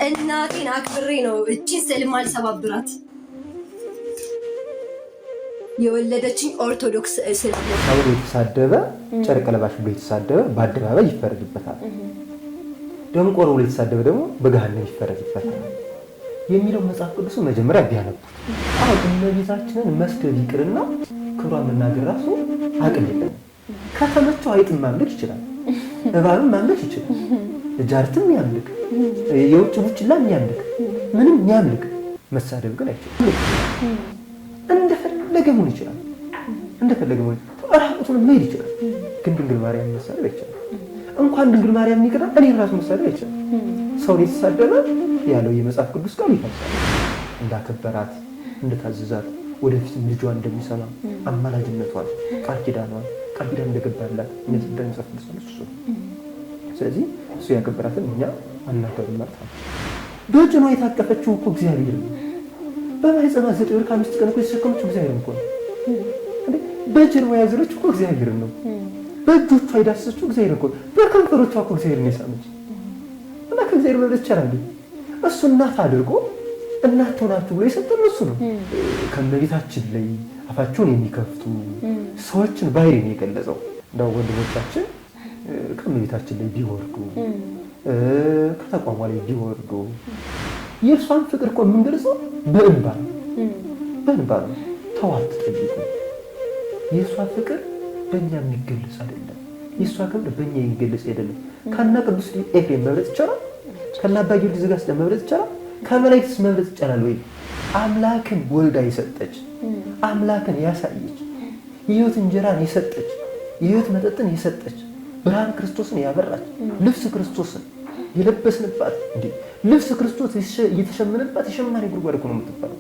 እናቴን አክብሬ ነው እቺ ስልም አልሰባብራት የወለደችኝ ኦርቶዶክስ እስላም ነው። አውሬ የተሳደበ ጨርቅ ለባሽ ብሎ የተሳደበ በአደባባይ ይፈረድበታል። ደንቆሮ ብሎ የተሳደበ ደግሞ በገሃነም ይፈረድበታል የሚለው መጽሐፍ ቅዱስ መጀመሪያ ቢያነቡ አሁን እመቤታችንን መስደብ ይቅርና ክብሯን መናገር ራሱ አቅም የለም። ከተመቸው አይጥን ማምለክ ይችላል፣ እባብን ማምለክ ይችላል፣ ጃርትም ያምልክ፣ የውጭ ቡችላ ያምልክ፣ ምንም ያምልክ፣ መሳደብ ግን አይችልም። እንደፈለገ መሆን ይችላል፣ እንደፈለገ መሆን ራቁቱን መሄድ ይችላል። ግን ድንግል ማርያም መሳደብ አይችልም። እንኳን ድንግል ማርያም ይቅርና እኔ ራሱ መሳደብ አይችልም። ሰው የተሳደበ ያለው የመጽሐፍ ቅዱስ ቃል ይፈሳል። እንዳከበራት እንደታዘዛት ወደፊት ልጇን እንደሚሰማ አማላጅነቷን ቃል ኪዳን እንደገባላት የሚያስደን መጽሐፍ ቅዱስ ነው እሱ። ስለዚህ እሱ ያከበራትን እኛ አናከብርም ማለት ነው። በጭኗ የታቀፈችው እኮ እግዚአብሔር ነው። በማህፀኗ 9 ወር ከ5 ቀን እኮ የተሸከመችው እግዚአብሔር እኮ ነው። በጭኗ ያዘለችው እኮ እግዚአብሔር ነው። በእጆቿ የዳሰሰችው እግዚአብሔር እኮ ነው። በከንፈሮቿ እኮ እግዚአብሔር ነው የሳመች እና ከእግዚአብሔር መብለጥ ይቻላል። እሱ እናት አድርጎ እናት ትሆናችሁ ብሎ የሰጠን እሱ ነው። ከእመቤታችን ላይ አፋቸውን የሚከፍቱ ሰዎችን ባህሪ ነው የገለጸው። እንደው ወንድሞቻችን ከእመቤታችን ላይ ቢወርዱ ከተቋሟ ላይ ቢወርዱ የእሷን ፍቅር እኮ የምንገልጸው በእንባ ነው። ተዋት ጠይቁ። የእሷ ፍቅር በእኛ የሚገለጽ አይደለም። የእሷ ክብር በእኛ የሚገለጽ አይደለም። ከና ቅዱስ ኤፍሬም መብለጥ ይቻላል? ከና አባ ጊዮርጊስ ዘጋስጫ መብለጥ ይቻላል? ከመላእክትስ መብለጥ ይቻላል ወይ? አምላክን ወልዳ የሰጠች አምላክን ያሳየች የሕይወት እንጀራን የሰጠች የሕይወት መጠጥን የሰጠች ብርሃን ክርስቶስን ያበራች ልብስ ክርስቶስን የለበስንባት ልብስ ክርስቶስ እየተሸመነባት የሸማኔ ጉድጓድ እኮ ነው የምትባለው።